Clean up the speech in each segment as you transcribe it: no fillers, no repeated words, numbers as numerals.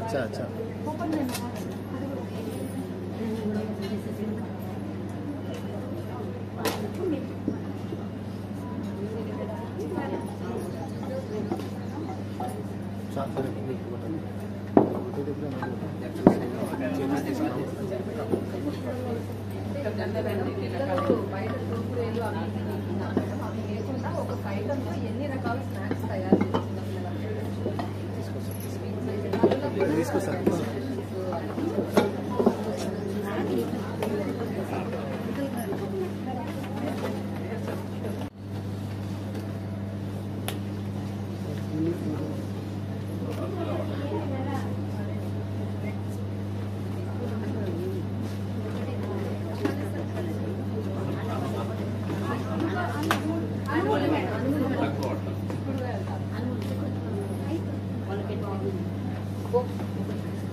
अच्छा अच्छा ఎన్ని రకాల స్నాక్స్ తయారు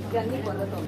ఇవన్నీ పొందుతాం.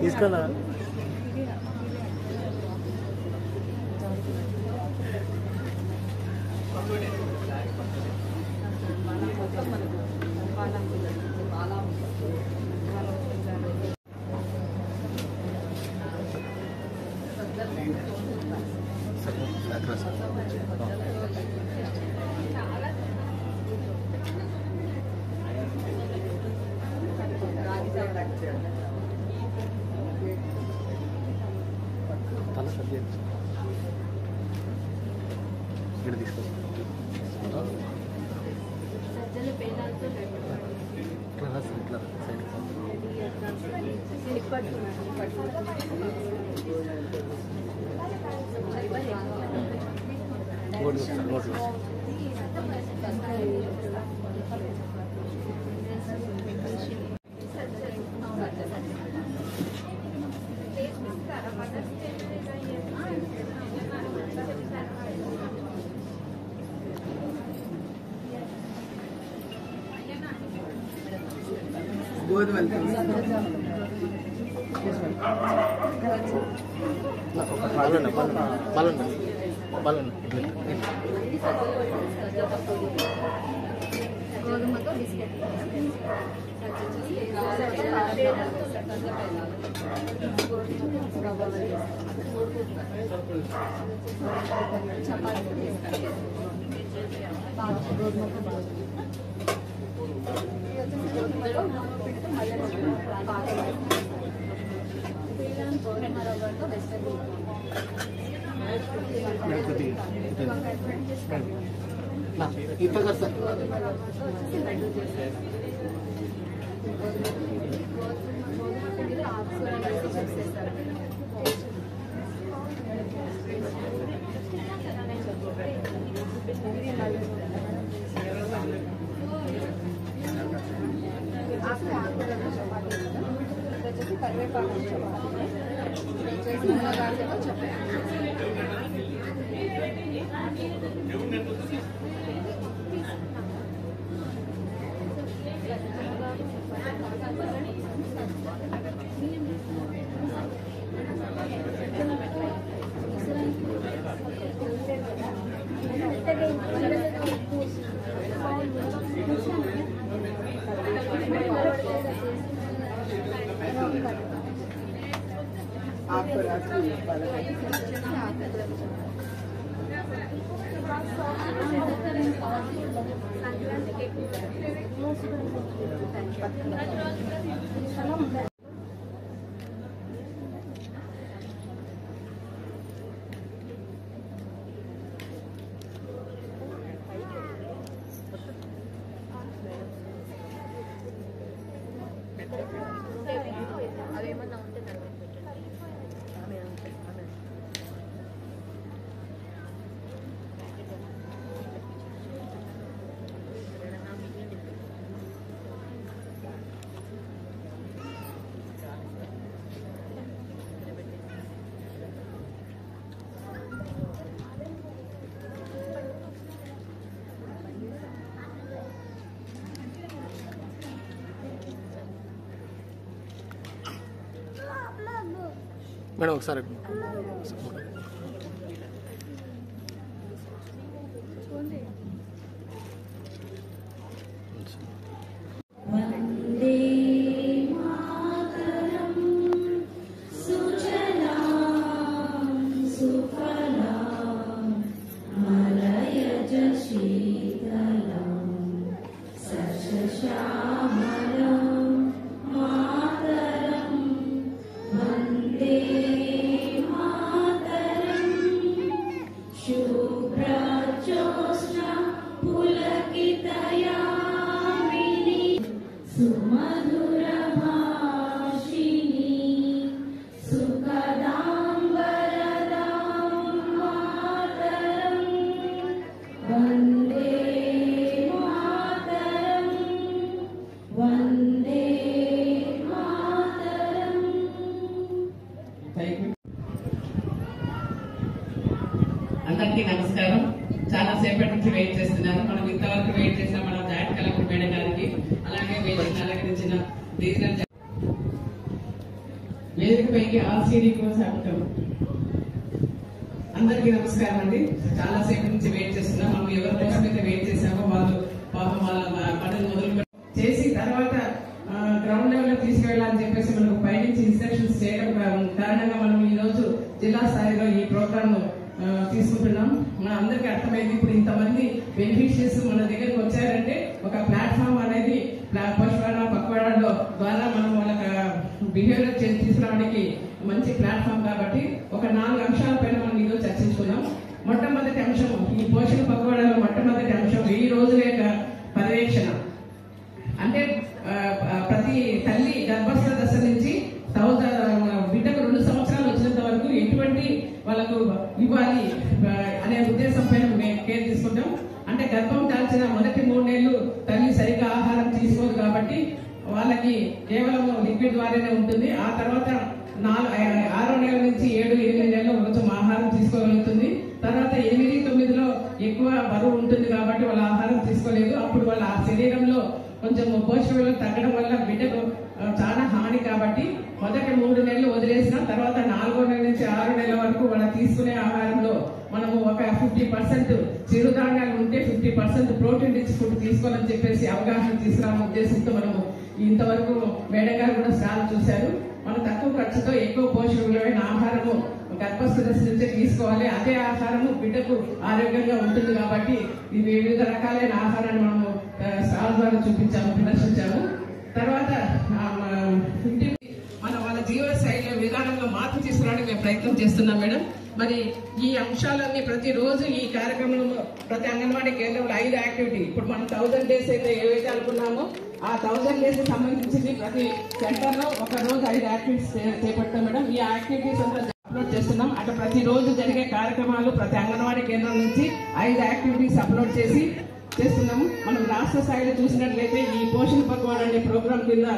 తీసుకున్నా ఇక్కడ తీసుకో ఇట్లా సైడ్ గోధుమ గోధుమతో బిస్కెట్ इतना कर सकते संक्रांति అవేమన్నా ఉంటే తర్వాత పెట్టండి. మేడం ఒకసారి అందరికీ నమస్కారం. చాలా సేపటి నుంచి వెయిట్ చేస్తున్నారు. మనం ఇంతవరకు వెయిట్ చేసిన మన జాయింట్ కలెక్టర్ మేడం గారికి, అలాగే వేదికను అలంకరించిన రీజనల్ వేదిక పైకి ఆర్సీడీ స్వాగతం. అందరికీ నమస్కారం అండి. చాలా సేపటి నుంచి వెయిట్ చేస్తున్నాం. మనం ఎవరి కోసం అయితే వెయిట్ చేసామో వాళ్ళు పాపం వాళ్ళ పనులు మొదలు చేసి తర్వాత గ్రౌండ్ లెవెల్ లో తీసుకెళ్లాలని చెప్పేసి మనకు పైనుంచి ఇన్స్ట్రక్షన్స్ చేయడం కారణంగా మనం ఈ రోజు జిల్లా స్థాయిలో ఈ ప్రోగ్రామ్ తీసుకుంటున్నాం. మన అందరికీ అర్థమైంది. ఇప్పుడు ఇంతమంది బెనిఫిషియర్స్ మన దగ్గరకు వచ్చారంటే ఒక ప్లాట్ఫామ్ అనేది పోషవాడ పక్వాడలో ద్వారా మనం వాళ్ళకి బిహేవియర్ తీసుకురావడానికి మంచి ప్లాట్ఫామ్ కాబట్టి ఒక 4 అంశాల పైన మనం ఈరోజు చర్చించుకున్నాం. మొట్టమొదటి అంశం ఈ పోషణ పక్వాడలో మొట్టమొదటి అంశం ఈ రోజుల యొక్క పర్యవేక్షణ. అంటే ప్రతి తల్లి గర్భస్థ దశ నుంచి బిడ్డకు 2 సంవత్సరాలు వచ్చినంత వరకు ఎటువంటి వాళ్ళకు ఇవ్వాలి అనే ఉద్దేశం పైన మేము కేర్ తీసుకుంటాం. అంటే గర్భం దాల్చిన మొదటి 3 నెలలు తల్లి సరిగ్గా ఆహారం తీసుకోదు కాబట్టి వాళ్ళకి కేవలం లిక్విడ్ ద్వారానే ఉంటుంది. ఆ తర్వాత 6వ నెల నుంచి 7-8 నెలలు కొంచెం ఆహారం తీసుకోగలుగుతుంది. తర్వాత 8-9లో ఎక్కువ బరువు ఉంటుంది కాబట్టి వాళ్ళ ఆహారం తీసుకోలేదు. అప్పుడు వాళ్ళ శరీరంలో కొంచెం పోషక విలువలు తగ్గడం వల్ల బిడ్డకు చాలా హాని కాబట్టి మొదటి 3 నెలలు వదిలేసిన తర్వాత 4వ నెల నుంచి 6వ నెల వరకు వాళ్ళ తీసుకునే ఆహారంలో మనము ఒక 50% చిరుధాన్యాలు ఉంటే 50% ప్రోటీన్ రిచ్ ఫుడ్ తీసుకోవాలని చెప్పేసి అవగాహన తీసుకురావాలనే ఉద్దేశంతో మనము ఇంతవరకు మేడం గారు కూడా స్టాల్ చూశారు. మనం తక్కువ ఖర్చుతో ఎక్కువ పోషక విలువైన ఆహారము గర్భస్థ దశ నుంచే తీసుకోవాలి. అదే ఆహారము బిడ్డకు ఆరోగ్యంగా ఉంటుంది కాబట్టి ఈ వివిధ రకాలైన ఆహారాన్ని మనము స్టాల్ ద్వారా చూపించాము, ప్రదర్శించాము. తర్వాత మన వాళ్ళ జీవన శైలి విధానంలో మార్పు తీసుకురావడానికి మేము ప్రయత్నం చేస్తున్నాం మేడం. మరి ఈ అంశాలన్నీ ప్రతిరోజు ఈ కార్యక్రమంలో ప్రతి అంగన్వాడీ కేంద్రంలో 5 యాక్టివిటీ, ఇప్పుడు మనం 1000 డేస్ అయితే ఏవైతే అనుకున్నామో ఆ 1000 డేస్ సంబంధించి ప్రతి సెంటర్ లో ఒక రోజు 5 యాక్టివిటీస్ చేపడతాం మేడం. ఈ యాక్టివిటీస్ అంతా అప్లోడ్ చేస్తున్నాం. అటు ప్రతిరోజు జరిగే కార్యక్రమాలు ప్రతి అంగన్వాడీ కేంద్రం నుంచి 5 యాక్టివిటీస్ అప్లోడ్ చేస్తున్నాము. మనం రాష్ట్ర స్థాయిలో చూసినట్లయితే ఈ పోషణ పక్వాడ అనే ప్రోగ్రాం కింద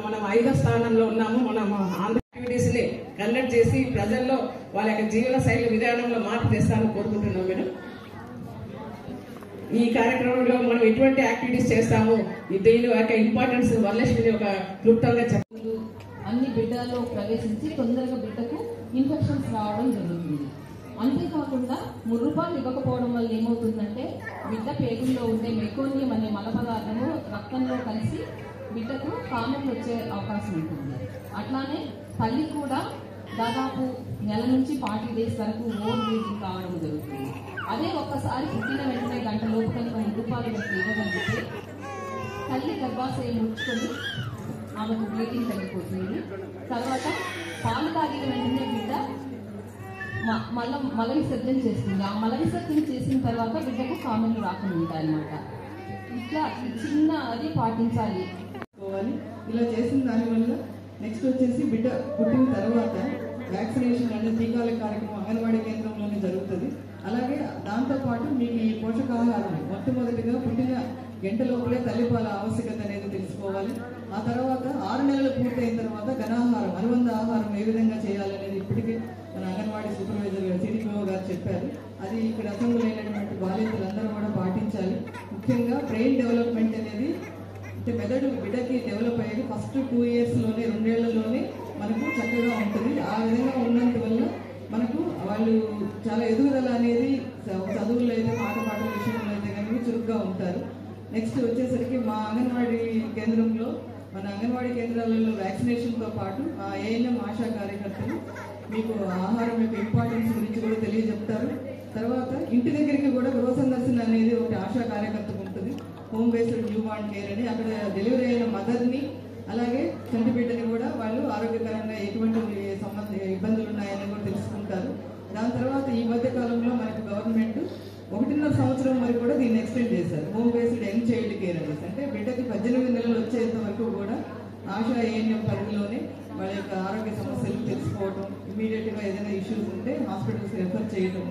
మనం 5వ స్థానంలో ఉన్నాము. మనం ఆంధ్ర యాక్టివిటీస్ ని కండక్ట్ చేసి ప్రజల్లో వాళ్ళ యొక్క జీవన శైలి విధానంలో మార్పు తెస్తామని కోరుకుంటున్నాం మేడం. ఈ కార్యక్రమంలో మనం ఎటువంటి యాక్టివిటీస్ చేస్తాము, దీని యొక్క ఇంపార్టెన్స్ వరలక్ష్మి ఒక క్లుప్తంగా చెప్పండి. అన్ని బిడ్డల్లో ప్రవేశించి తొందరగా బిడ్డకు ఇన్ఫెక్షన్స్ రావడం జరుగుతుంది. అంతేకాకుండా ముర్రుపాలు ఇవ్వకపోవడం వల్ల ఏమవుతుందంటే బిడ్డ పేగుల్లో ఉండే మెకోనియం అనే మల పదార్థము రక్తంలో కలిసి బిడ్డకు కామం వచ్చే అవకాశం ఉంటుంది. అట్లానే తల్లి కూడా దాదాపు నెల నుంచి 40 డేస్ వరకు ఓవర్ బ్లీడింగ్ కావడం జరుగుతుంది. అదే ఒక్కసారి పుట్టిన వెంటనే గంట లోపు కనుక ముర్రుపాలు ఇవ్వగలిగితే తల్లి గర్భాశయం ముడుచుకొని ఆమెకు బ్లీడింగ్ తగ్గిపోతుంది. తర్వాత పాలు తాగిన వెంటనే బిడ్డ మల విసర్జన చేస్తుంది. ఆ మల విసర్జన చేసిన తర్వాత బిడ్డకు కామెలు రాకుండా ఉంటాయన్నమాట. ఇట్లా చిన్న అది పాటించాలి. ఇలా చేసిన దానివల్ల నెక్స్ట్ వచ్చేసి బిడ్డ పుట్టిన తర్వాత వ్యాక్సినేషన్ అనేది టీకాల కార్యక్రమం అంగన్వాడీ కేంద్రంలోనే జరుగుతుంది. అలాగే దాంతోపాటు మీకు ఈ పోషకాహారం మొట్టమొదటిగా పుట్టిన గంట లోపలే తల్లిపాల ఆవశ్యకత అనేది తెలుసుకోవాలి. ఆ తర్వాత 6 నెలలు పూర్తయిన తర్వాత ఘనాహారం అనుబంధ ఆహారం ఏ విధంగా చేయాలనేది ఇప్పటికే మన అంగన్వాడీ సూపర్వైజర్ సిడిపిఓ గారు చెప్పారు. అది ఇక్కడ అసెంబ్లీ అయినటువంటి బాధ్యతలందరూ కూడా పాటించాలి. ముఖ్యంగా బ్రెయిన్ డెవలప్మెంట్ అనేది అంటే మెదడు బిడ్డకి డెవలప్ అయ్యేది ఫస్ట్ 2 ఇయర్స్లోనే 2 ఏళ్లలోనే మనకు చక్కగా ఉంటుంది. ఆ విధంగా ఉన్నందువల్ల మనకు వాళ్ళు చాలా ఎదుగుదల అనేది చదువుల్లో అయితే పాటల విషయంలో అయితే కనుక చురుగ్గా ఉంటారు. నెక్స్ట్ వచ్చేసరికి మా అంగన్వాడీ కేంద్రంలో మన అంగన్వాడీ కేంద్రాలలో వ్యాక్సినేషన్తో పాటు ఆ ఏఎన్ఎం ఆశా కార్యకర్తలు మీకు ఆహారం యొక్క ఇంపార్టెన్స్ గురించి కూడా తెలియజెప్తారు. తర్వాత ఇంటి దగ్గరికి కూడా గృహ సందర్శన అనేది ఒకటి ఆశా కార్యకర్తకు ఉంటుంది. Home based new born care అని అక్కడ డెలివరీ అయిన మదర్ని అలాగే చంటి బిడ్డని కూడా వాళ్ళు ఆరోగ్యకరంగా ఎటువంటి ఇబ్బందులు ఉన్నాయని కూడా తెలుసుకుంటారు. దాని తర్వాత ఈ మధ్య కాలంలో మనకు గవర్నమెంట్ 1.5 సంవత్సరం వరకు కూడా దీన్ని ఎక్స్టెండ్ చేశారు. Home based young child care అనేసి అంటే బిడ్డకి 18 నెలలు వచ్చేంత వరకు కూడా ఆశా ఏఎన్ఎం పరిధిలోనే వాళ్ళ యొక్క ఆరోగ్య సమస్యలు తెలుసుకోవడం, ఇమీడియట్గా ఏదైనా ఇష్యూస్ ఉంటే హాస్పిటల్స్ రెఫర్ చేయడం,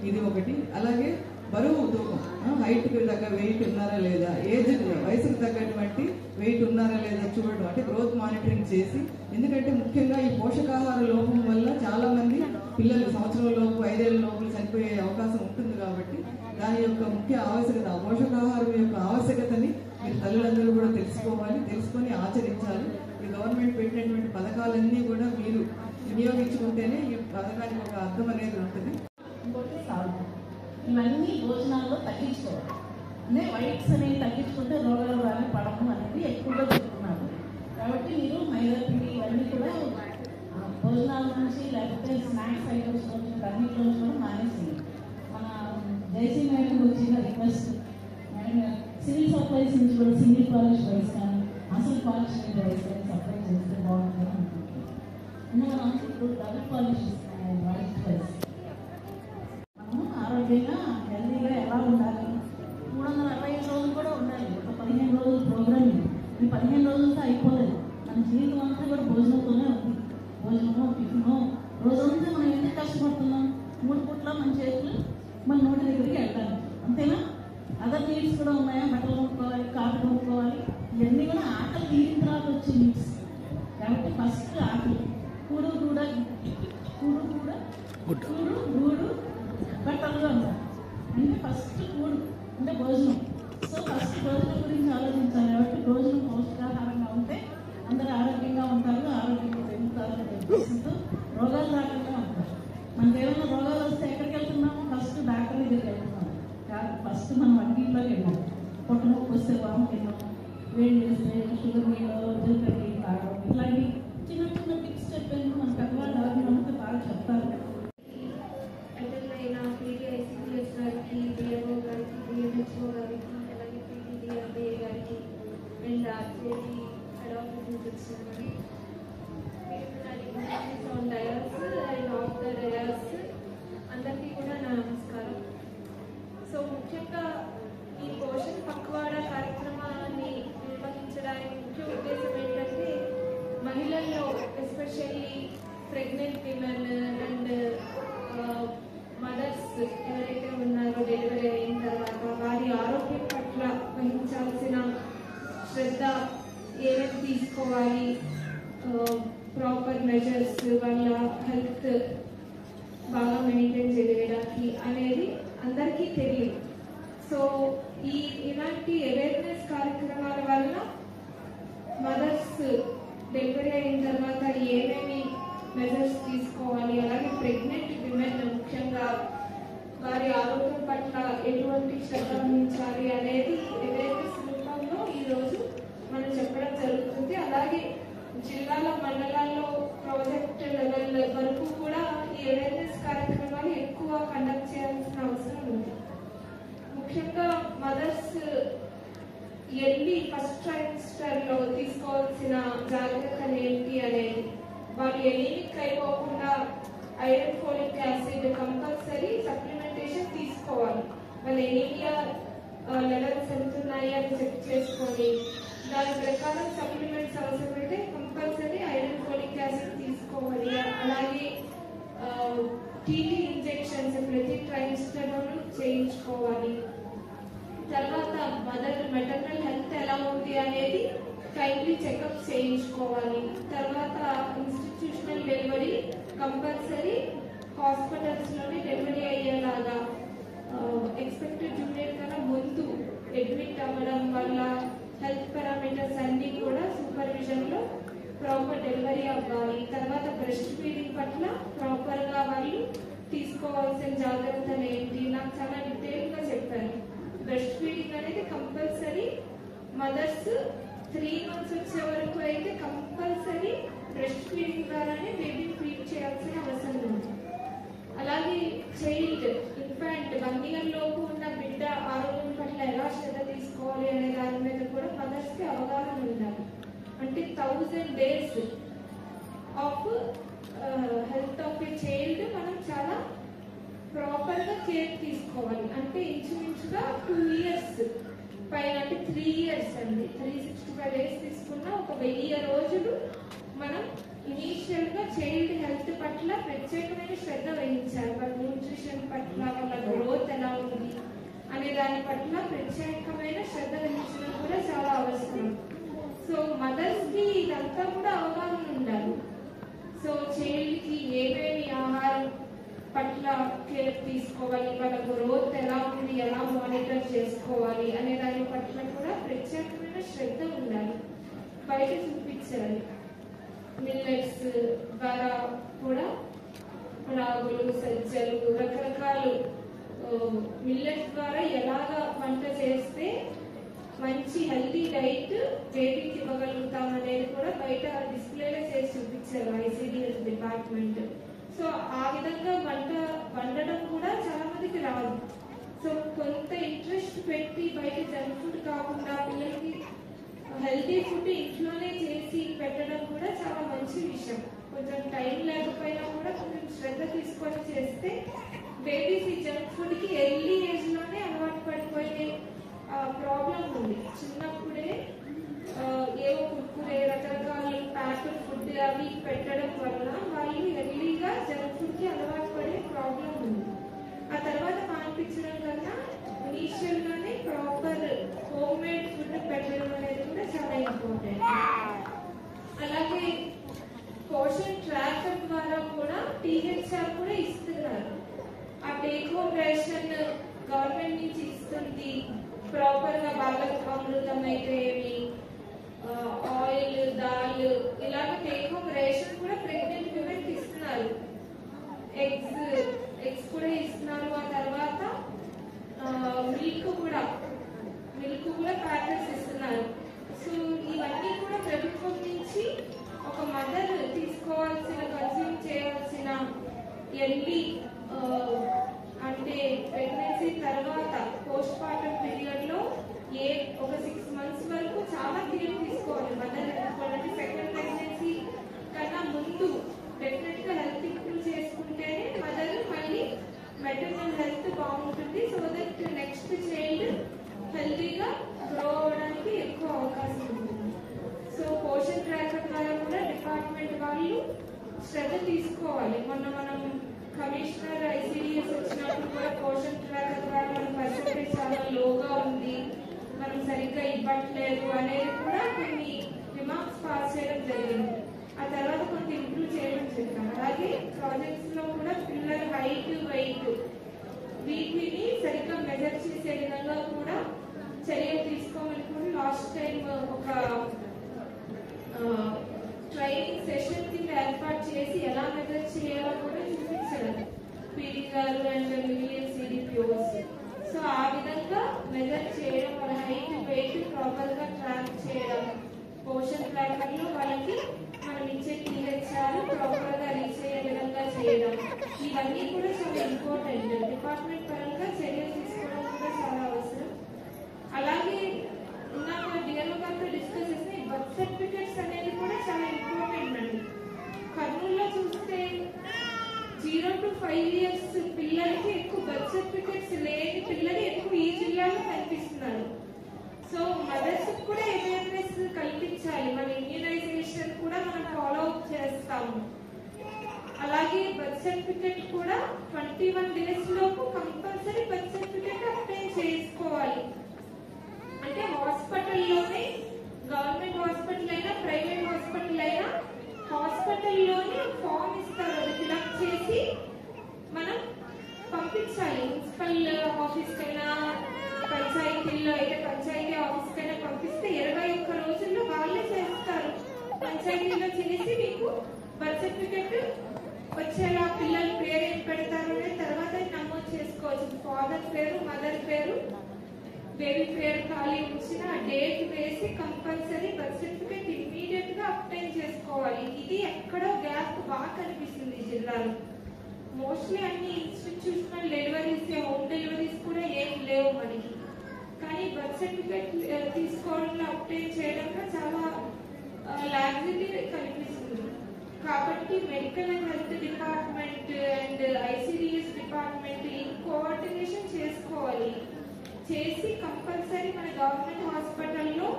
ఇది ఒకటి. అలాగే బరువు తూకం, హైట్కి తగ్గ వెయిట్ ఉన్నారా లేదా, ఏజ్ వయసుకు తగ్గటువంటి వెయిట్ ఉన్నారా లేదా చూడడం, అంటే గ్రోత్ మానిటరింగ్ చేసి. ఎందుకంటే ముఖ్యంగా ఈ పోషకాహార లోపం వల్ల చాలా మంది పిల్లలు సంవత్సరం లోపు 5 ఏళ్ల లోపల చనిపోయే అవకాశం ఉంటుంది. కాబట్టి దాని యొక్క ముఖ్య ఆవశ్యకత, పోషకాహారం యొక్క ఆవశ్యకతని మీరు తల్లులందరూ కూడా తెలుసుకోవాలి, తెలుసుకొని ఆచరించాలి. ఈ గవర్నమెంట్ పెట్టినటువంటి పథకాలన్నీ కూడా మీరు వినియోగించుకుంటేనే ఈ పథకానికి ఒక అర్థం అనేది ఉంటుంది. ఇవన్నీ భోజనాల్లో తగ్గించుకోవాలి. అంటే వైట్స్ అనేవి తగ్గించుకుంటే రోగాలు రాని పడము అనేది ఎక్కువగా చెప్తున్నారు. కాబట్టి మీరు మైదా పిండి ఇవన్నీ కూడా భోజనాల నుంచి లేకపోతే స్నాక్స్ ఐటమ్స్ నుంచి అన్నింటిలో కూడా మానేసింది. మన జైసీ మేడం వచ్చిన రిక్వెస్ట్, మేడం సివిల్ సప్లైస్ నుంచి కూడా సింగిల్ పాలిష్ రైస్ కానీ అసలు పాలిష్ రైస్ కానీ సప్లై చేస్తే బాగుంటుంది అనుకుంటున్నాం. మనం ఇప్పుడు డబుల్ పాలిష్ ఇస్తున్నాం రైస్. ఆరోగ్యంగా హెల్తీగా ఎలా ఉండాలి, 365 రోజులు కూడా ఉండాలి. ఒక 15 రోజుల ప్రోగ్రామ్ ఇది. ఈ 15 రోజులతో అయిపోలేదు. మన జీవితం అంతా కూడా భోజనంతోనే ఉంది. భోజనము, టిఫిను, రోజంతా మనం ఎందుకు కష్టపడుతున్నాం? 3 పూట్ల మన చేతులు మన నోటి దగ్గరికి వెళ్ళాలి, అంతేనా? అదర్ నీడ్స్ కూడా ఉన్నాయా? బట్టలు కొనుక్కోవాలి, కాఫీ కొనుక్కోవాలి, ఇవన్నీ కూడా ఆకలి తీరిన తర్వాత వచ్చే నీడ్స్. కాబట్టి ఫస్ట్ ఆకలి, కూడు కూడా గూడు బట్టలుగా ఉంటారు. అంటే ఫస్ట్ కూడు అంటే భోజనం. సో ఫస్ట్ భోజనం గురించి ఆలోచించాలి. కాబట్టి భోజనం పౌష్టికాహారంగా ఉంటే అందరూ ఆరోగ్యంగా ఉంటారు, ఆరోగ్యంగా పెరుగుతారు అనే ఉద్దేశంతో రోగాలు రాకుండా ఉంటారు. మనకి ఏమైనా రోగాలు వస్తే ఎక్కడికి వెళ్తున్నాము? ఫస్ట్ డాక్టర్ దగ్గరికి వెళ్తున్నాము కాదు, ఫస్ట్ మనం వంటిల్లోకి వెళ్ళాము. పొట్ట నొప్పి వస్తే వాము తిన్నాము, వేడి చేస్తే షుగర్ నీళ్ళు, జీలకర్ర నీళ్ళు తాగడం, ఇట్లాంటి చిన్న చిన్న టిప్స్ చెప్పాను. మన పెద్దవాళ్ళు ఎవరినంటే బాగా చెప్తారు. పీటీఐసీఎస్ గారికి, డిఎంఓ గారికి, డిఎంహెచ్ఓ గారికి, అలాగే పీటీడీఆర్డీఏ గారికి అండ్ ఆర్జేడీ హెడ్ ఆఫీస్ నుంచి వచ్చినామని on dais and off the dais అందరికీ కూడా నా నమస్కారం. సో ముఖ్యంగా ఈ పోషణ్ పక్వాడా కార్యక్రమాన్ని నిర్వహించడానికి ముఖ్య ఉద్దేశం ఏంటంటే మహిళల్లో especially pregnant women and mothers ఎవరైతే ఉన్నారో డెలివరీ అయిన తర్వాత వారి ఆరోగ్యం పట్ల వహించాల్సిన శ్రద్ధ ఏమేమి తీసుకోవాలి, ప్రాపర్ మెజర్స్ వాళ్ళ హెల్త్ బాగా మెయింటైన్ చేయడానికి అనేది అందరికీ తెలియదు. సో ఇలాంటి అవేర్నెస్ కార్యక్రమాల వల్ల మదర్స్ డెలివరీ అయిన తర్వాత ఏమేమి మెజర్స్ తీసుకోవాలి, అలాగే ప్రెగ్నెంట్ విమెన్ ముఖ్యంగా వారి ఆరోగ్యం పట్ల ఎటువంటి శ్రద్ధ వహించాలి అనేది అవేర్నెస్ రూపంలో ఈరోజు మనం చెప్పడం జరుగుతుంది. అలాగే జిల్లాల మండలాల్లో ప్రాజెక్ట్ లెవెల్ వరకు కూడా ఈ అవేర్నెస్ కార్యక్రమాలు ఎక్కువ కండక్ట్ చేయాల్సిన అవసరం ఉంది. ముఖ్యంగా మదర్స్ ఎర్లీ ఫస్ట్ ట్రైమిస్టర్లో తీసుకోవాల్సిన జాగ్రత్తలు ఏంటి అనేది, వాళ్ళు ఎనీమిక్ అయిపోకుండా iron folic acid compulsory supplementation తీసుకోవాలి. వాళ్ళు ఎనీమియా లెవెల్స్ ఎంత ఉన్నాయి అని చెక్ చేసుకొని దాని ప్రకారం సప్లిమెంట్స్ అవసరమైతే కంపల్సరీ ఐరన్ ఫోలిక్ యాసిడ్ తీసుకోవాలి. అలాగే టీటీ ఇంజెక్షన్స్ ప్రతి ట్రైమిస్టర్లోనూ చేయించుకోవాలి. తర్వాత మదర్ మెటర్నల్ హెల్త్ ఎలా ఉంది అనేది టైమ్లీ చెకప్ చేయించుకోవాలి. తర్వాత ఇన్స్టిట్యూషనల్ డెలివరీ కంపల్సరీ హాస్పిటల్స్ లోనే డెలివరీ అయ్యేలాగా ఎక్స్పెక్టెడ్ డ్యూ డేట్ కన్నా ముందు అడ్మిట్ అవ్వడం వల్ల హెల్త్ పారామీటర్స్ అన్ని కూడా సూపర్విజన్ లో ప్రాపర్ డెలివరీ అవ్వాలి. తర్వాత బ్రెస్ట్ ఫీడింగ్ పట్ల ప్రాపర్ గా వాళ్ళు తీసుకోవాల్సిన జాగ్రత్తలు ఏంటి నాకు చాలా డీటెయిల్ గా చెప్పారు. బ్రెస్ట్ ఫీడింగ్ అనేది కంపల్సరీ మదర్స్ 3 months వచ్చే వరకు అయితే కంపల్సరీ బ్రెస్ట్ ఫీడింగ్ ద్వారానే బేబీని ఫీడ్ చేయాల్సిన అవసరం ఉంది. అలాగే చైల్డ్ ఇన్ఫాంట్ 1 year లోపు ఉన్న బిడ్డ ఆరోగ్యం పట్ల ఎలా శ్రద్ధ తీసుకోవాలి అనే దాని మీద కూడా మదర్స్ కి అవగాహన ఉండాలి. అంటే 1000 days of health of a child మనం చాలా ప్రాపర్ గా కేర్ తీసుకోవాలి. అంటే ఇంచుమించుగా 2 years పైన, అంటే 3 years అండి, 365 days తీసుకున్న 1000 రోజులు మనం ఇనీషియల్ గా చైల్డ్ హెల్త్ పట్ల ప్రత్యేకమైన శ్రద్ధ వహించాలి. వాళ్ళ న్యూట్రిషన్ పట్ల, వాళ్ళ గ్రోత్ ఎలా ఉంది అనే దాని పట్ల ప్రత్యేకమైన శ్రద్ధ వహించడం కూడా చాలా అవసరం. సో మదర్స్ కి ఇదంతా కూడా అవగాహన ఉండాలి. సో చైల్డ్ కి ఏమేమి ఆహారం పట్ల కేర్ తీసుకోవాలి, వాళ్ళ గ్రోత్ ఎలా ఉంది, ఎలా మానిటర్ చేసుకోవాలి అనే దాని పట్ల కూడా ప్రత్యేకమైన శ్రద్ధ ఉండాలి. బయట చూపించాలి. మిల్లెట్స్ ద్వారా కూడా రాగులు, సజ్జలు, రకరకాలు మిల్లెట్స్ ద్వారా ఎలాగా వంట చేస్తే మంచి హెల్తీ డైట్ బేబీకి ఇవ్వగలుగుతాం అనేది కూడా బయట డిస్ప్లేలో చేసి చూపించారు ఐసిడిఎస్ డిపార్ట్మెంట్. సో ఆ విధంగా వండడం కూడా చాలా మందికి రాదు. సో కొంత ఇంట్రెస్ట్ పెట్టి బయట జంక్ ఫుడ్ కాకుండా పిల్లలకి హెల్తీ ఫుడ్ ఇంట్లోనే చేసి పెట్టడం కూడా చాలా మంచి విషయం. కొంచెం టైం లేకపోయినా కూడా కొంచెం శ్రద్ధ తీసుకొని చేస్తే బేబీస్ ఈ జంక్ ఫుడ్ కి ఎర్లీ ఏజ్ లోనే అలవాటు పడిపోయే ప్రాబ్లం ఉంది. చిన్నప్పుడే ఏవో కుర్కురే, రకరకాల ప్యాకెట్ ఫుడ్ అవి పెట్టడం వల్ల వాళ్ళు ఎర్లీగా జంక్ ఫుడ్ కి అలవాటు పడే ప్రాబ్లం ఉంది. ఆ తర్వాత మానిపించడం కన్నా ఇనీషియల్ గానే ప్రాపర్ హోమ్ మేడ్ ఫుడ్ పెట్టడం అనేది కూడా చాలా ఇంపార్టెంట్. అలాగే పోషన్ ట్రాకర్ ద్వారా కూడా టీహెచ్ఆర్ కూడా ఇస్తున్నారు. ఆ టేక్ హోమ్ రేషన్ గవర్నమెంట్ నుంచి ఇస్తుంది. ప్రాపర్ గా బాలక అమృతం అయితే ఏమి, ఆయిల్, దాల్ ఇలాగ టేక్ హోమ్ రేషన్ కూడా ప్రెగ్నెంట్ విమెన్ కి ఇస్తున్నారు. ఎగ్స్ కూడా ఇస్తున్నారు. ఆ తర్వాత మిల్క్ కూడా ప్యాకెట్స్ ఇస్తున్నారు. సో ఇవన్నీ కూడా ప్రభుత్వం నుంచి ఒక మదర్ తీసుకోవాల్సిన, కన్స్యూమ్ చేయాల్సిన ఎర్లీ అంటే ప్రెగ్నెన్సీ తర్వాత పోస్ట్ పార్టం పీరియడ్ లో ఒక 6 months వరకు చాలా కేర్ తీసుకోవాలి మదర్. అంటే సెకండ్ ప్రెగ్నెన్సీ కన్నా ముందు డెఫినెట్ గా హెల్త్ ఇంప్రూవ్ చేసుకుంటేనే మదర్ మళ్ళీ మెటర్నల్ హెల్త్ బాగుంటుంది. సో దట్ నెక్స్ట్ చైల్డ్ హెల్తీగా గ్రో అవడానికి ఎక్కువ అవకాశం ఉంటుంది. సో పోషన్ ట్రాకర్ ద్వారా కూడా డిపార్ట్మెంట్ వాళ్ళు శ్రద్ధ తీసుకోవాలి. మనం కమిషనర్ ఐసిడిఎస్ వచ్చినప్పుడు కూడా పోషన్ ట్రాకర్ ద్వారా మన పర్సెంటేజ్ చాలా లోగా ఉంది, మనం సరిగ్గా ఇవ్వట్లేదు అనేది కూడా కొన్ని రిమార్క్స్ పాస్ చేయడం జరిగింది. ఆ తర్వాత కొంత ఇంప్రూవ్ చేయడం చెప్పాను. అలాగే ప్రాజెక్ట్స్ లో కూడా పిల్లల హైట్, వెయిట్ వీటిని సరిగ్గా మెజర్ చేసే విధంగా కూడా చర్యలు తీసుకోమని కూడా లాస్ట్ టైం ఒక ట్రైనింగ్ సెషన్ కింద ఏర్పాటు చేసి ఎలా మెజర్ చేయాలో కూడా చూపించారు పీడీ గారు అండ్ మిలియన్ సిడిపిఓస్. సో ఆ విధంగా మెజర్ చేయడం, వాళ్ళ హైట్, వెయిట్ ప్రాపర్ గా ట్రాక్ చేయడం, పోషన్ ట్రాకర్ లో వాళ్ళకి మనం ఇచ్చే టీహెచ్ఆర్ ప్రాపర్ గా రీచ్ అయ్యే విధంగా చేయడం, ఇవన్నీ కూడా చాలా ఇంపార్టెంట్. డిపార్ట్మెంట్ పరంగా చర్యలు తీసుకోవడం కూడా చాలా అవసరం. అలాగే ఇందాక జిల్లాలో కనిపిస్తున్నారు. సో మదర్స్ కూడా అవేర్నెస్ కల్పించాలి. మన ఇమ్యూనైజేషన్ కూడా మనం ఫాలో అప్ చేస్తాము. అలాగే బర్త్ సర్టిఫికెట్ కూడా 21 days లోపు కంపల్సరీ బర్త్ సర్టిఫికెట్ అప్లై చేసుకోవాలి. అంటే హాస్పిటల్లోనే, గవర్నమెంట్ హాస్పిటల్ అయినా ప్రైవేట్ హాస్పిటల్ అయినా హాస్పిటల్లోనే ఫామ్ ఇస్తారు. అది ఫిలప్ చేసి మనం పంపించాలి. మున్సిపల్ ఆఫీస్కి అయినా, పంచాయతీల్లో అయితే పంచాయతీ ఆఫీస్కి అయినా పంపిస్తే 21 రోజుల్లో వాళ్ళే చేస్తారు. పంచాయతీలో చేసి మీకు బర్త్ సర్టిఫికెట్ వచ్చేలా పిల్లల పేరు ఏం పెడతారు అనేది తర్వాత నమోదు చేసుకోవచ్చు. ఫాదర్ పేరు, మదర్ పేరు, బేబీ పేరు ఖాళీ ఉంచిన డేట్ వేసి కంపల్సరీ బర్త్ సర్టిఫికెట్ ఇమ్మీడియట్ గా అప్లై చేసుకోవాలి. ఇది ఎక్కడో గ్యాప్ బాగా కనిపిస్తుంది ఈ జిల్లాలో. మోస్ట్లీ అన్ని ఇన్స్టిట్యూషనల్ డెలివరీస్, హోమ్ డెలివరీస్ కూడా ఏం లేవు మనకి. కానీ బర్త్ సర్టిఫికెట్ తీసుకోవడంలో అప్లై చేయడంలో చాలా లాగ్జిటీ కనిపిస్తుంది. కాబట్టి medical and health department and ICDS department ఈ కోఆర్డినేషన్ చేసుకోవాలి. చేసి కంపల్సరీ మన గవర్నమెంట్ హాస్పిటల్లో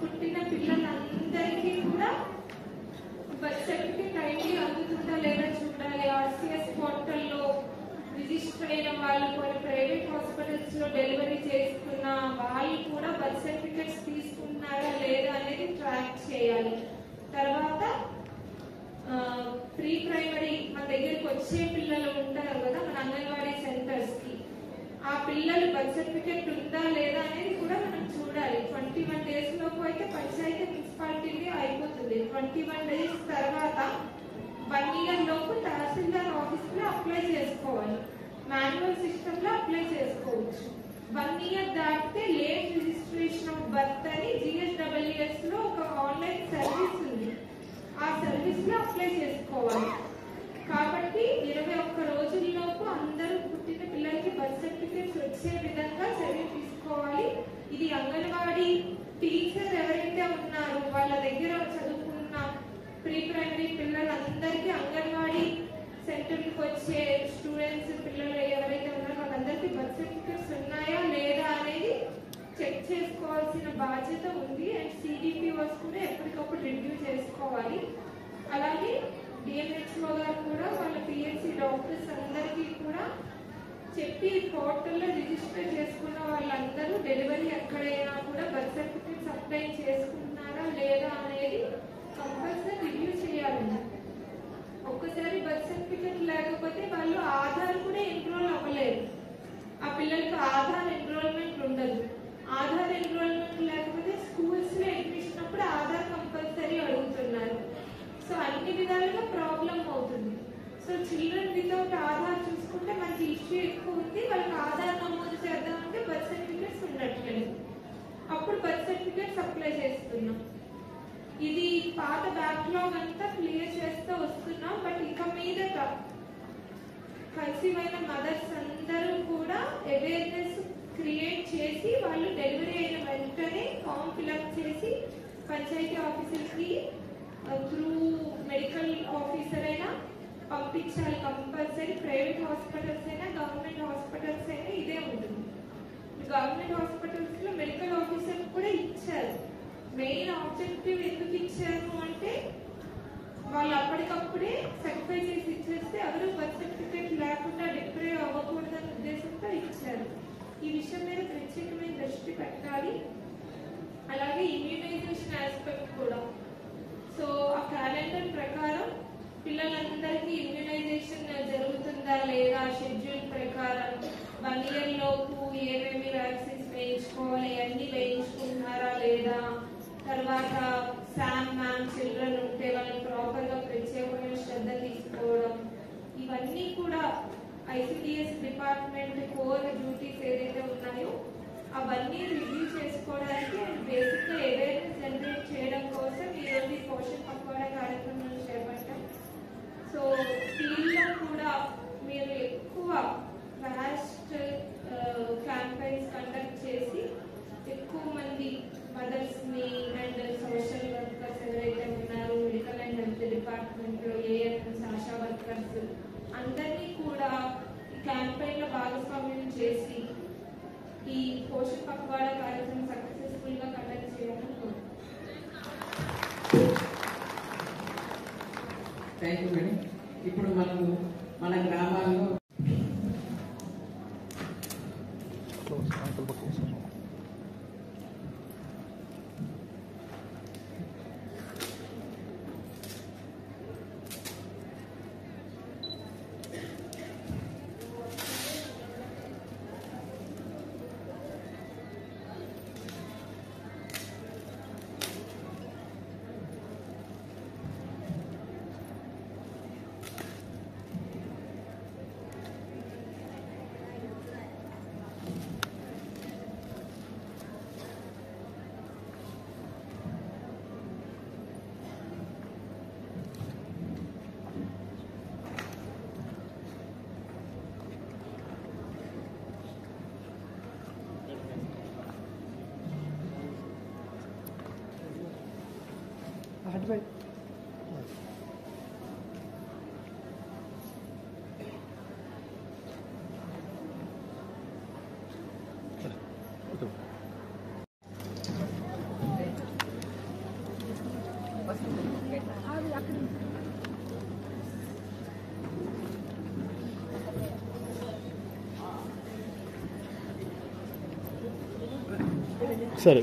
పుట్టిన పిల్లలందరికీ కూడా బర్త్ సర్టిఫికేట్ టైంలీ అందుతుందా లేదా చూడాలి. ఆర్సిఎస్ పోర్టల్లో రిజిస్టర్ అయిన వాళ్ళు, కొన్ని ప్రైవేట్ హాస్పిటల్స్ లో డెలివరీ చేసుకున్న వాళ్ళు కూడా బర్త్ సర్టిఫికేట్స్ తీసుకున్నారా లేదా అనేది ట్రాక్ చేయాలి. తర్వాత ప్రీ ప్రైమరీ మన దగ్గరికి వచ్చే పిల్లలు ఉంటారు కదా మన అంగన్వాడీ సెంటర్స్ కి, ఆ పిల్లలు బర్త్ సర్టిఫికేట్ ఉందా లేదా అనేది కూడా మనం చూడాలి. 21 days లోపు అయితే పంచాయతీ మున్సిపాలిటీ అయిపోతుంది. 21 days తర్వాత 1 year లోపు తహసీల్దార్ ఆఫీస్ లో అప్లై చేసుకోవాలి. మాన్యువల్ సిస్టమ్ లో అప్లై చేసుకోవచ్చు. 1 year దాటితే లేట్ రిజిస్ట్రేషన్ ఆఫ్ బర్త్ అని GSWS లో ఒక ఆన్లైన్ సర్వీస్ ఉంది. ఆ సర్వీస్ లో అప్లై చేసుకోవాలి. కాబట్టి 21 రోజుల్లోపు అందరూ పుట్టిన పిల్లలకి బర్త్ సర్టిఫికేట్స్ వచ్చే విధంగా చర్య తీసుకోవాలి. ఇది అంగన్వాడీ టీచర్ ఎవరైతే ఉన్నారో వాళ్ళ దగ్గర చదువుకున్న ప్రీ ప్రైమరీ పిల్లలందరికీ, అంగన్వాడీ సెంటర్కి వచ్చే స్టూడెంట్స్ పిల్లలు ఎవరైతే ఉన్నారో వాళ్ళందరికీ బర్త్ సర్టిఫికేట్స్ ఉన్నాయా లేదా అనేది చెక్ చేసుకోవాల్సిన బాధ్యత ఉంది. అండ్ CDPOs కూడా ఎప్పటికప్పుడు రివ్యూ చేసుకోవాలి. అలాగే DMHO గారు కూడా వాళ్ళ PHC డాక్టర్స్ అందరికీ కూడా చెప్పి పోర్టల్లో రిజిస్టర్ చేసుకున్న వాళ్ళందరూ డెలివరీ ఎక్కడైనా కూడా బర్త్ సర్టిఫికేట్స్ అప్లై చేసుకున్నారా లేదా అనేది కంపల్సరీ రివ్యూ చేయాలండి. ఒక్కసారి బర్త్ సర్టిఫికేట్ లేకపోతే వాళ్ళు ఆధార్ కూడా ఎన్రోల్ అవ్వలేరు. ఆ పిల్లలకి ఆధార్ ఎన్రోల్మెంట్ ఉండదు. ఆధార్ ఎన్రోల్మెంట్ లేకపోతే స్కూల్స్ లో అడ్మిషన్ అప్పుడు ఆధార్ కంపల్సరీ అడుగుతున్నారు. సో అన్ని విధాలుగా ప్రాబ్లం అవుతుంది. సో చిల్డ్రన్ వితౌట్ ఆధార్ చూసుకుంటే మనకి ఇష్యూ ఎక్కువ ఉంది. వాళ్ళకి ఆధార్ నమోదు చేద్దామంటే బర్త్ సర్టిఫికేట్స్ ఉండట్లేదు. అప్పుడు బర్త్ సర్టిఫికేట్స్ అప్లై చేస్తున్నాం. ఇది పాత బ్యాక్లాగ్ అంతా క్లియర్ చేస్తూ వస్తున్నాం. బట్ ఇక మీదట కన్సీవ్ అయిన మదర్స్ అందరూ కూడా అవేర్నెస్ క్రియేట్ చేసి వాళ్ళు డెలివరీ అయిన వెంటనే ఫామ్ ఫిల్అప్ చేసి పంచాయతీ ఆఫీసర్కి త్రూ మెడికల్ ఆఫీసర్ అయినా పంపించాలి కంపల్సరీ. ప్రైవేట్ హాస్పిటల్స్ అయినా గవర్నమెంట్ హాస్పిటల్స్ అయినా ఇదే ఉంటుంది. గవర్నమెంట్ హాస్పిటల్స్ లో మెడికల్ ఆఫీసర్ కూడా ఇచ్చారు. మెయిన్ ఆబ్జెక్టివ్ ఎందుకు ఇచ్చారు అంటే వాళ్ళు అప్పటికప్పుడే సర్టిఫై చేసి ఇచ్చేస్తే ఎవరు బర్త్ సర్టిఫికేట్ లేకుండా డిప్రైవ్ అవ్వకూడదనే ఉద్దేశంతో ఇచ్చారు. ఈ విషయం మీద ప్రత్యేకమైన దృష్టి పెట్టాలి. అలాగే ఇమ్యూనైజేషన్ ఆస్పెక్ట్ కూడా. సో ఆ క్యాలెండర్ ప్రకారం పిల్లలందరికీ ఇమ్యూనైజేషన్ జరుగుతుందా లేదా, షెడ్యూల్ ప్రకారం 1 year లోపు ఏమేమి వ్యాక్సిన్స్ వేయించుకోవాలి, అన్ని వేయించుకుంటున్నారా లేదా, తర్వాత శామ్ మ్యామ్ చిల్డ్రన్ ఉంటే వాళ్ళని ప్రాపర్ గా ప్రత్యేకమైన శ్రద్ధ తీసుకోవడం, ఇవన్నీ కూడా ICDS డిపార్ట్మెంట్ కోర్ డ్యూటీస్ ఏదైతే ఉన్నాయో అవన్నీ రివ్యూ చేసుకోవడానికి అండ్ బేసిక్ గా అవేర్నెస్ జనరేట్ చేయడం కోసం ఈరోజు ఈ పోషణ్ పక్వాడా కార్యక్రమాన్ని చేపట్టాం. సో ఫీల్డ్ లో కూడా మీరు ఎక్కువ వాస్ట్ క్యాంపెయిన్స్ కండక్ట్ చేసి ఎక్కువ మంది మదర్స్ ని అండ్ సోషల్ వర్కర్స్ ఎవరైతే ఉన్నారో మెడికల్ అండ్ హెల్త్ డిపార్ట్మెంట్ లో AFMs, ఆశా వర్కర్స్ అందరినీ కూడా ఈ క్యాంపెయిన్ లో భాగస్వామ్యం చేసి ఈ పోషణ పక్వాడ కార్యక్రమం సక్సెస్ఫుల్ గా కండక్ట్ చేయాలని కోరుతున్నాను. Thank you madam. ఇప్పుడు మనము మన గ్రామాల్లో సరే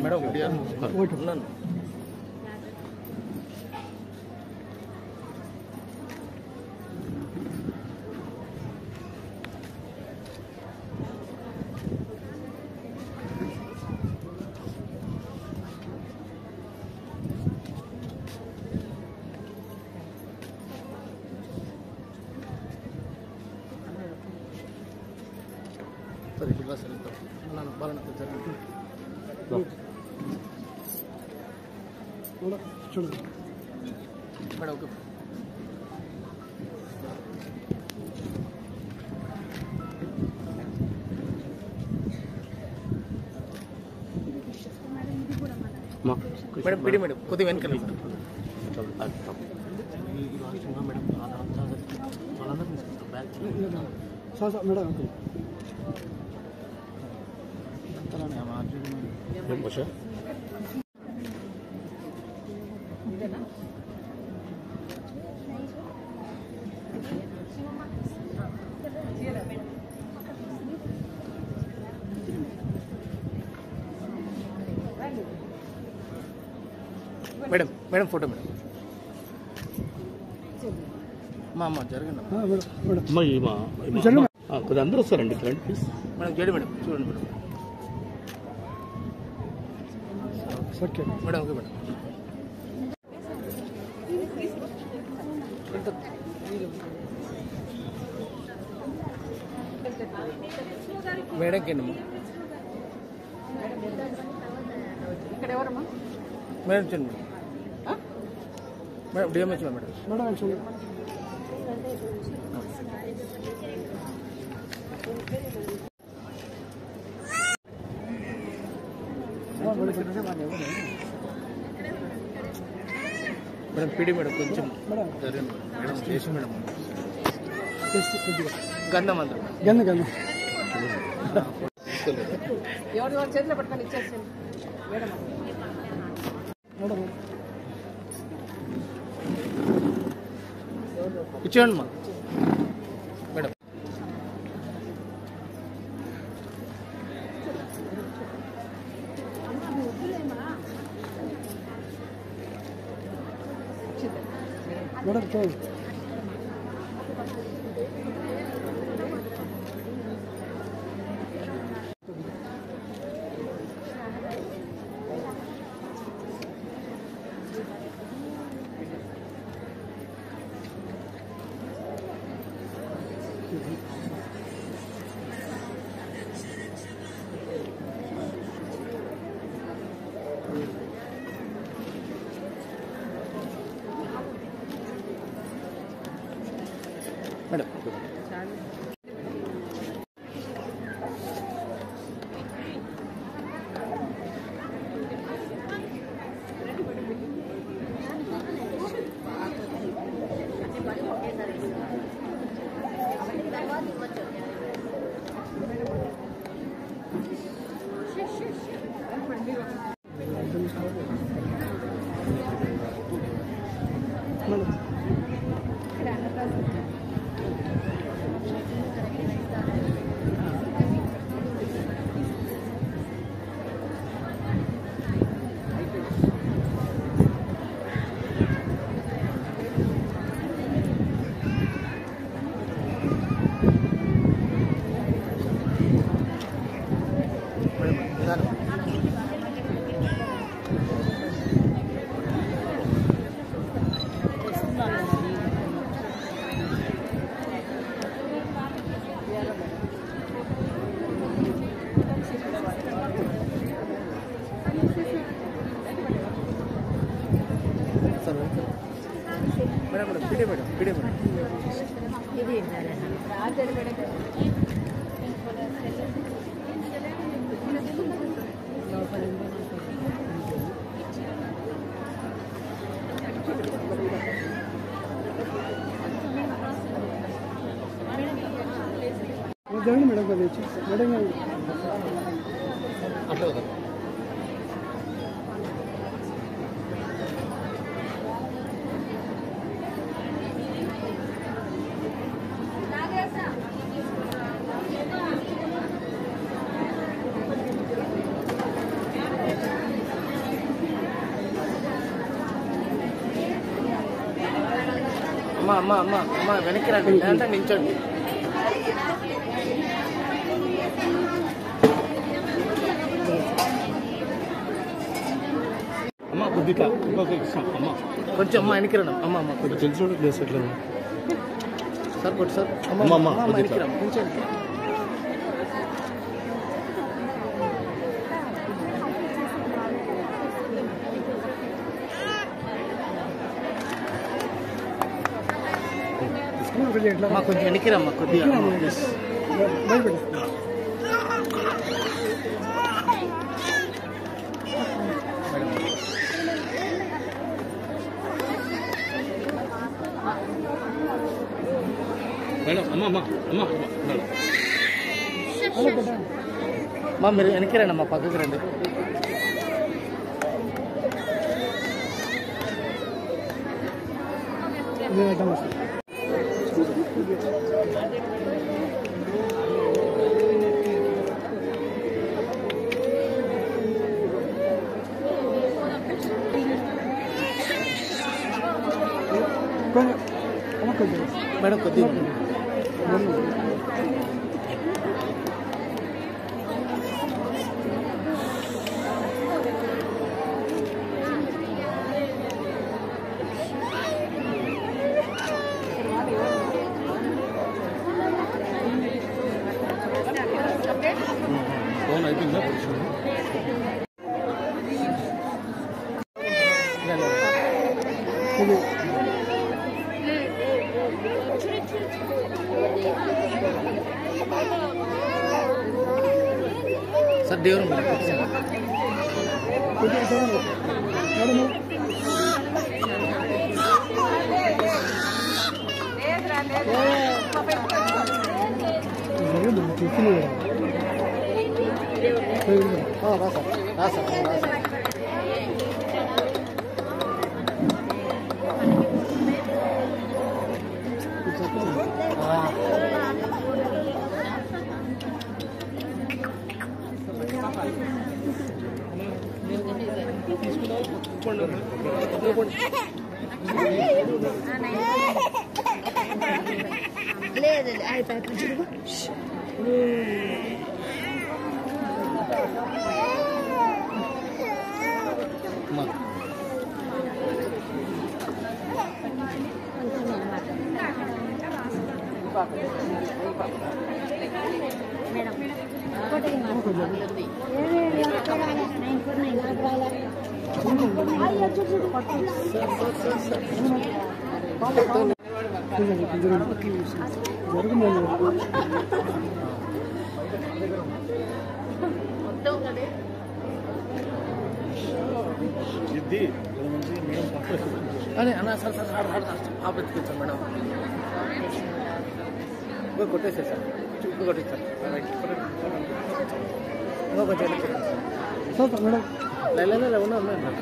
మేడం ఉన్నాను. సరే ఇప్పుడు సరే ఉన్నాను బాగా చూడు madam okay madam PD madam కొద్దిగా వెనక మేడం వాళ్ళందరూ తీసుకుంటాం bag madam madam madam photo madam మా అమ్మ జరగండి కొద్దిగా అందరూ వస్తారండి రండి ప్లీజ్ మేడం జడి మేడం చూడండి madam okay madam okay madam madam కిందమ్మా ఇక్కడ ఎవరమ్మా? మేడం చూడండి మేడం డిఎంహెచ్ మేడం మేడం చూడండి మేడం పిడి మేడం కొంచెం జరిగింది మేడం చేసి మేడం గంధం అంతా గంధం ఎవరు చేతిలో పట్టుకొని ఇచ్చేస్తాను మేడం. ఇచ్చేయండి మా మేడం మేడం చూడండి మేడం మేడం పీడే మేడం పీడే మేడం జరగండి మేడం కొద్దిగా మేడం అట్లా అమ్మ అమ్మ అమ్మ అమ్మ వెనక్కి రండి అంటే నించండి. అమ్మ కొద్దిగా అమ్మ కొంచెం అమ్మ వెనక్కి రండి. అమ్మ అమ్మ కొంచెం తెలిసిన ప్లేస్ ఎట్లా సార్ కొట్టు సార్. అమ్మ అమ్మ, అమ్మ కొద్దిగా. వెనక్కి రండి నించండి. అమ్మ కొంచెం వెనక్కి రమ్మ కొద్దిగా ప్లీజ్. మేడం అమ్మ అమ్మ అమ్మ మేడం అమ్మ మీరు వెనక్కి రండి అమ్మ పక్కకి రండి. మేడం కొద్దిగా ఫోన్ అయిపోయిందా? సార్ దేవుడు రా సార్ రా సార్ రా సార్. లేదు అయిపోయి చూడు ఇది మేడం పక్క అదే అన్న సార్ సార్ ఆపెత్తుకొచ్చాను మేడం. ఇంకో కొట్టేసే సార్ ఇంకో కొట్టేస్తారు ఇంకో కొంచెం సార్ మేడం లైన్లో ఉన్నాయి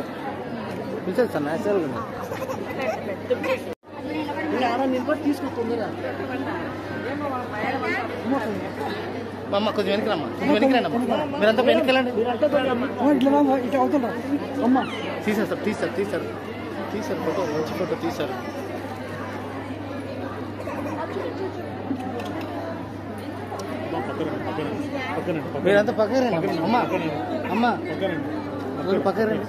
పిలిచారు సార్ న్యాచురల్గా నిలబడి తీసుకుంటుందిరా. అమ్మ కొంచెం వెనక్కి రమ్మా కొంచెం వెనక్కి రండి అమ్మ. మీరంతా వెనక్కి వెళ్ళండి. ఇట్లా అవుతుందా అమ్మ తీసారు సార్ తీసారు ఫోటో మంచి ఫోటో తీసారు. మీరంతా పక్కన రండి అమ్మా అమ్మా పక్కన రండి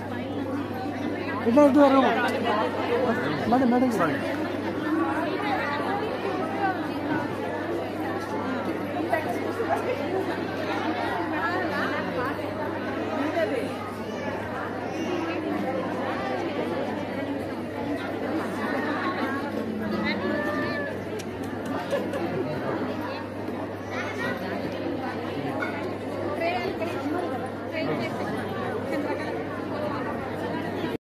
మేడం మేడం